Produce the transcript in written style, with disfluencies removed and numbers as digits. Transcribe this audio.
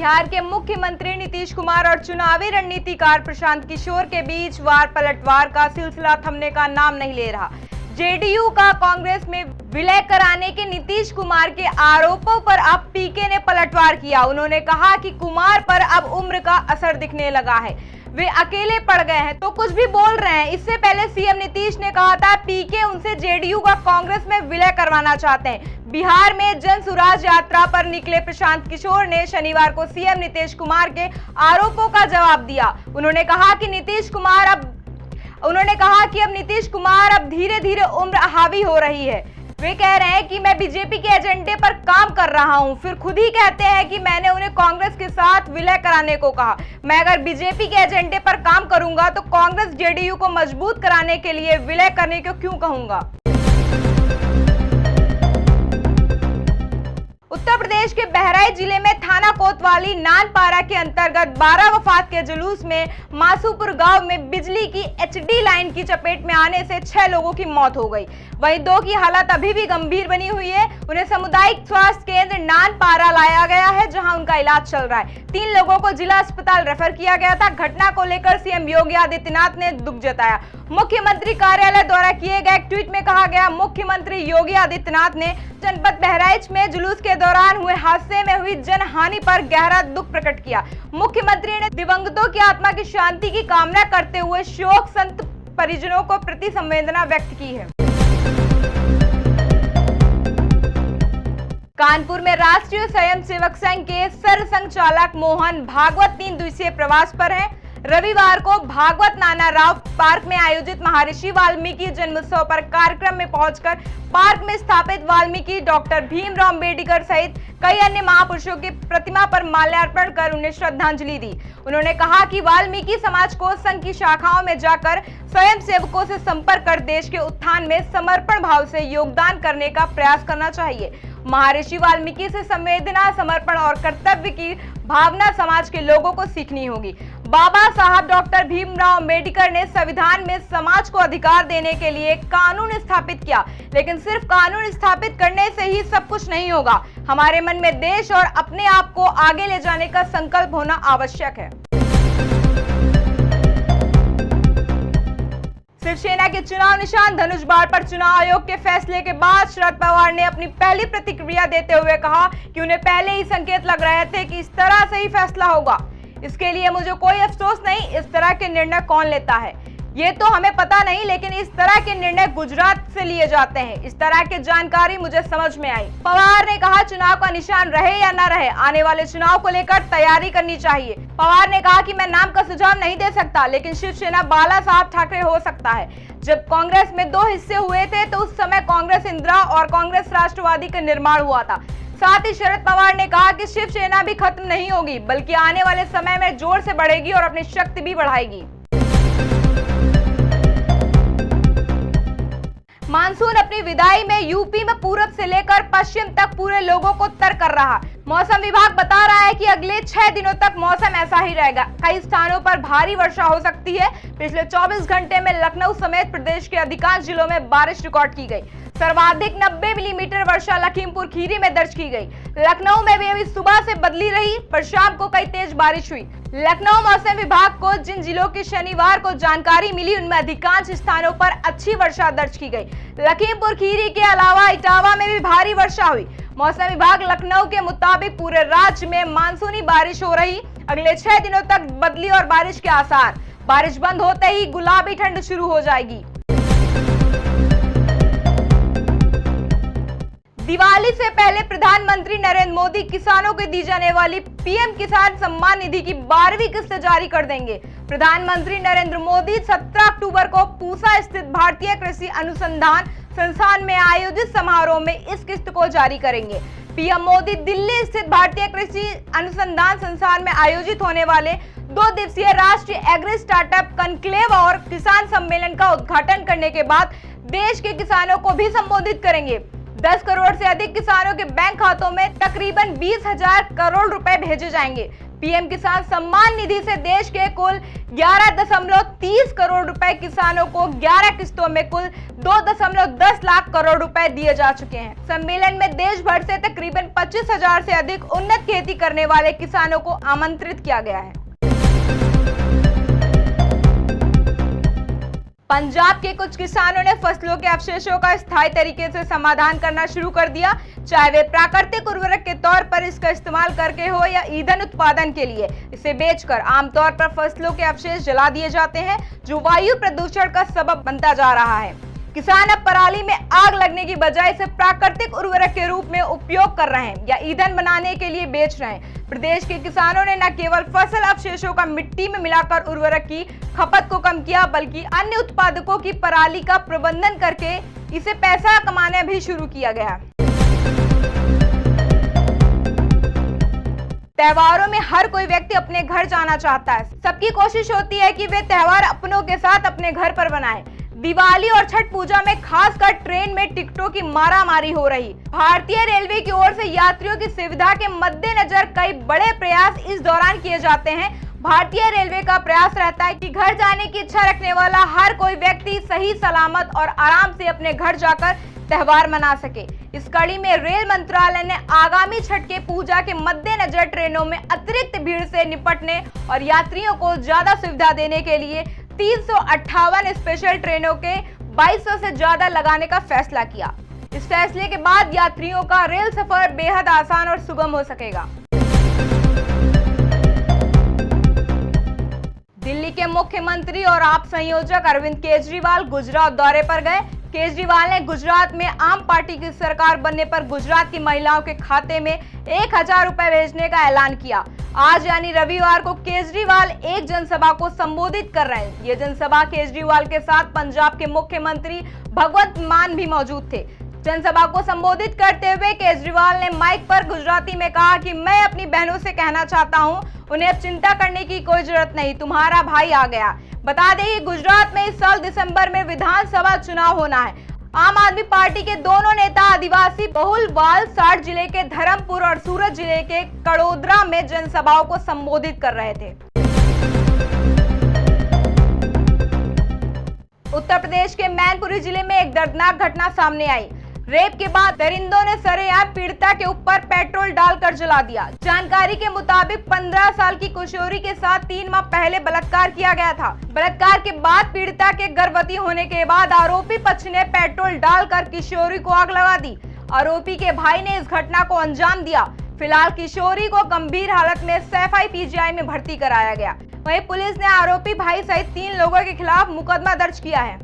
बिहार के मुख्यमंत्री नीतीश कुमार और चुनावी रणनीतिकार प्रशांत किशोर के बीच वार पलटवार का सिलसिला थमने का नाम नहीं ले रहा। जेडीयू का कांग्रेस में विलय कराने के नीतीश कुमार के आरोपों पर अब पीके ने पलटवार किया। उन्होंने कहा कि कुमार पर अब उम्र का असर दिखने लगा है, वे अकेले पड़ गए हैं तो कुछ भी बोल रहे हैं। इससे पहले सीएम नीतीश ने कहा था पीके उनसे जेडीयू का कांग्रेस में विलय करवाना चाहते हैं। बिहार में जन सुराज यात्रा पर निकले प्रशांत किशोर ने शनिवार को सीएम नीतीश कुमार के आरोपों का जवाब दिया। उन्होंने कहा कि अब नीतीश कुमार अब धीरे धीरे उम्र हावी हो रही है। वे कह रहे हैं कि मैं बीजेपी के एजेंडे पर काम कर रहा हूं, फिर खुद ही कहते हैं कि मैंने उन्हें कांग्रेस के साथ विलय कराने को कहा। मैं अगर बीजेपी के एजेंडे पर काम करूंगा तो कांग्रेस जेडीयू को मजबूत कराने के लिए विलय करने को क्यों कहूंगा। उत्तर प्रदेश के बहराइच जिले में थाना कोतवाली नानपारा के अंतर्गत 12 वफात के जुलूस में मासूपुर गांव में बिजली की एचडी लाइन की चपेट में आने से 6 लोगों की मौत हो गई। वहीं 2 की हालत अभी भी गंभीर बनी हुई है। उन्हें सामुदायिक स्वास्थ्य केंद्र नानपारा लाया गया है, जहां उनका इलाज चल रहा है। 3 लोगों को जिला अस्पताल रेफर किया गया था। घटना को लेकर सीएम योगी आदित्यनाथ ने दुख जताया। मुख्यमंत्री कार्यालय द्वारा किए गए एक ट्वीट में कहा गया, मुख्यमंत्री योगी आदित्यनाथ ने जनपद बहराइच में जुलूस के दौरान हुए हादसे में हुई जनहानि पर गहरा दुख प्रकट किया। मुख्यमंत्री ने दिवंगतों की आत्मा की शांति की कामना करते हुए शोक संत परिजनों को प्रति संवेदना व्यक्त की है। कानपुर में राष्ट्रीय स्वयंसेवक संघ के सरसंघचालक मोहन भागवत 3 दिवसीय प्रवास पर हैं। रविवार को भागवत नाना राव पार्क में आयोजित महर्षि वाल्मीकि जन्मोत्सव पर कार्यक्रम में पहुंचकर पार्क में स्थापित वाल्मीकि, डॉक्टर भीमराव अम्बेडकर सहित कई अन्य महापुरुषों की प्रतिमा पर माल्यार्पण कर उन्हें श्रद्धांजलि दी। उन्होंने कहा कि वाल्मीकि समाज को संघ की शाखाओं में जाकर स्वयं सेवकों से संपर्क कर देश के उत्थान में समर्पण भाव से योगदान करने का प्रयास करना चाहिए। महर्षि वाल्मीकि से संवेदना, समर्पण और कर्तव्य की भावना समाज के लोगों को सीखनी होगी। बाबा साहब डॉक्टर भीमराव अम्बेडकर ने संविधान में समाज को अधिकार देने के लिए कानून स्थापित किया, लेकिन सिर्फ कानून स्थापित करने से ही सब कुछ नहीं होगा। हमारे मन में देश और अपने आप को आगे ले जाने का संकल्प होना आवश्यक है। शिवसेना के चुनाव निशान धनुष बाण पर चुनाव आयोग के फैसले के बाद शरद पवार ने अपनी पहली प्रतिक्रिया देते हुए कहा कि उन्हें पहले ही संकेत लग रहे थे कि इस तरह से ही फैसला होगा। इसके लिए मुझे कोई अफसोस नहीं। इस तरह के निर्णय कौन लेता है ये तो हमें पता नहीं, लेकिन इस तरह के निर्णय गुजरात से लिए जाते हैं। इस तरह की जानकारी मुझे समझ में आई। पवार ने कहा चुनाव का निशान रहे या न रहे, आने वाले चुनाव को लेकर तैयारी करनी चाहिए। पवार ने कहा कि मैं नाम का सुझाव नहीं दे सकता, लेकिन शिवसेना बाला साहब ठाकरे हो सकता है। जब कांग्रेस में 2 हिस्से हुए थे तो उस समय कांग्रेस इंदिरा और कांग्रेस राष्ट्रवादी का निर्माण हुआ था। साथ ही शरद पवार ने कहा कि शिवसेना भी खत्म नहीं होगी, बल्कि आने वाले समय में जोर से बढ़ेगी और अपनी शक्ति भी बढ़ाएगी। मानसून अपनी विदाई में यूपी में पूरब से लेकर पश्चिम तक पूरे लोगों को तर कर रहा। मौसम विभाग बता रहा है कि अगले 6 दिनों तक मौसम ऐसा ही रहेगा। कई स्थानों पर भारी वर्षा हो सकती है। पिछले 24 घंटे में लखनऊ समेत प्रदेश के अधिकांश जिलों में बारिश रिकॉर्ड की गई। सर्वाधिक 90 मिलीमीटर वर्षा लखीमपुर खीरी में दर्ज की गई। लखनऊ में भी अभी सुबह से बदली रही, पर शाम को कई तेज बारिश हुई। लखनऊ मौसम विभाग को जिन जिलों की शनिवार को जानकारी मिली, उनमें अधिकांश स्थानों पर अच्छी वर्षा दर्ज की गई। लखीमपुर खीरी के अलावा इटावा में भी भारी वर्षा हुई। मौसम विभाग लखनऊ के मुताबिक पूरे राज्य में मानसूनी बारिश हो रही। अगले 6 दिनों तक बदली और बारिश के आसार। बारिश बंद होते ही गुलाबी ठंड शुरू हो जाएगी। दिवाली से पहले प्रधानमंत्री नरेंद्र मोदी किसानों को दी जाने वाली पीएम किसान सम्मान निधि की 12वीं किस्त जारी कर देंगे। प्रधानमंत्री नरेंद्र मोदी 17 अक्टूबर को पूसा स्थित भारतीय कृषि अनुसंधान संस्थान में आयोजित समारोह में इस किस्त को जारी करेंगे। पीएम मोदी दिल्ली स्थित भारतीय कृषि अनुसंधान संस्थान में आयोजित होने वाले 2 दिवसीय राष्ट्रीय एग्री स्टार्टअप कॉन्क्लेव और किसान सम्मेलन का उद्घाटन करने के बाद देश के किसानों को भी संबोधित करेंगे। 10 करोड़ से अधिक किसानों के बैंक खातों में तकरीबन 20,000 करोड़ रुपए भेजे जाएंगे। पीएम किसान सम्मान निधि से देश के कुल 11.30 करोड़ रुपए किसानों को 11 किस्तों में कुल 2.10 लाख करोड़ रुपए दिए जा चुके हैं। सम्मेलन में देश भर से तकरीबन 25,000 से अधिक उन्नत खेती करने वाले किसानों को आमंत्रित किया गया है। पंजाब के कुछ किसानों ने फसलों के अवशेषों का स्थायी तरीके से समाधान करना शुरू कर दिया, चाहे वे प्राकृतिक उर्वरक के तौर पर इसका इस्तेमाल करके हो या ईंधन उत्पादन के लिए इसे बेचकर। आमतौर पर फसलों के अवशेष जला दिए जाते हैं, जो वायु प्रदूषण का सबब बनता जा रहा है। किसान अब पराली में आग लगने की बजाय इसे प्राकृतिक उर्वरक के रूप में उपयोग कर रहे हैं या ईंधन बनाने के लिए बेच रहे हैं। प्रदेश के किसानों ने न केवल फसल अवशेषों का मिट्टी में मिलाकर उर्वरक की खपत को कम किया, बल्कि अन्य उत्पादकों की पराली का प्रबंधन करके इसे पैसा कमाना भी शुरू किया गया। त्योहारों में हर कोई व्यक्ति अपने घर जाना चाहता है। सबकी कोशिश होती है कि वे त्योहार अपनों के साथ अपने घर पर मनाएं। दिवाली और छठ पूजा में खासकर ट्रेन में टिकटों की मारामारी हो रही। भारतीय रेलवे की ओर से यात्रियों की सुविधा के मद्देनजर कई बड़े प्रयास इस दौरान किए जाते हैं। भारतीय रेलवे का प्रयास रहता है कि घर जाने की इच्छा रखने वाला हर कोई व्यक्ति सही सलामत और आराम से अपने घर जाकर त्योहार मना सके। इस कड़ी में रेल मंत्रालय ने आगामी छठ के पूजा के मद्देनजर ट्रेनों में अतिरिक्त भीड़ से निपटने और यात्रियों को ज्यादा सुविधा देने के लिए 358 स्पेशल ट्रेनों के 2200 से ज्यादा लगाने का फैसला किया। इस फैसले के बाद यात्रियों का रेल सफर बेहद आसान और सुगम हो सकेगा। दिल्ली के मुख्यमंत्री और आप संयोजक अरविंद केजरीवाल गुजरात दौरे पर गए। केजरीवाल ने गुजरात में आम पार्टी की सरकार बनने पर गुजरात की महिलाओं के खाते में 1000 रुपए भेजने का ऐलान किया। आज यानी रविवार को केजरीवाल एक जनसभा को संबोधित कर रहे हैं। ये जनसभा केजरीवाल के साथ पंजाब के मुख्यमंत्री भगवंत मान भी मौजूद थे। जनसभा को संबोधित करते हुए केजरीवाल ने माइक पर गुजराती में कहा कि मैं अपनी बहनों से कहना चाहता हूं, उन्हें अब चिंता करने की कोई जरूरत नहीं, तुम्हारा भाई आ गया। बता दें कि गुजरात में इस साल दिसंबर में विधानसभा चुनाव होना है। आम आदमी पार्टी के दोनों नेता आदिवासी बहुल वालसाड जिले के धर्मपुर और सूरत जिले के कड़ोदरा में जनसभाओं को संबोधित कर रहे थे। उत्तर प्रदेश के मैनपुरी जिले में एक दर्दनाक घटना सामने आई। रेप के बाद दरिंदों ने सरेआम पीड़िता के ऊपर पेट्रोल डालकर जला दिया। जानकारी के मुताबिक 15 साल की किशोरी के साथ 3 माह पहले बलात्कार किया गया था। बलात्कार के बाद पीड़िता के गर्भवती होने के बाद आरोपी पक्ष ने पेट्रोल डालकर किशोरी को आग लगा दी। आरोपी के भाई ने इस घटना को अंजाम दिया। फिलहाल किशोरी को गंभीर हालत में सैफई पीजीआई में भर्ती कराया गया। वहीं पुलिस ने आरोपी भाई सहित 3 लोगों के खिलाफ मुकदमा दर्ज किया है।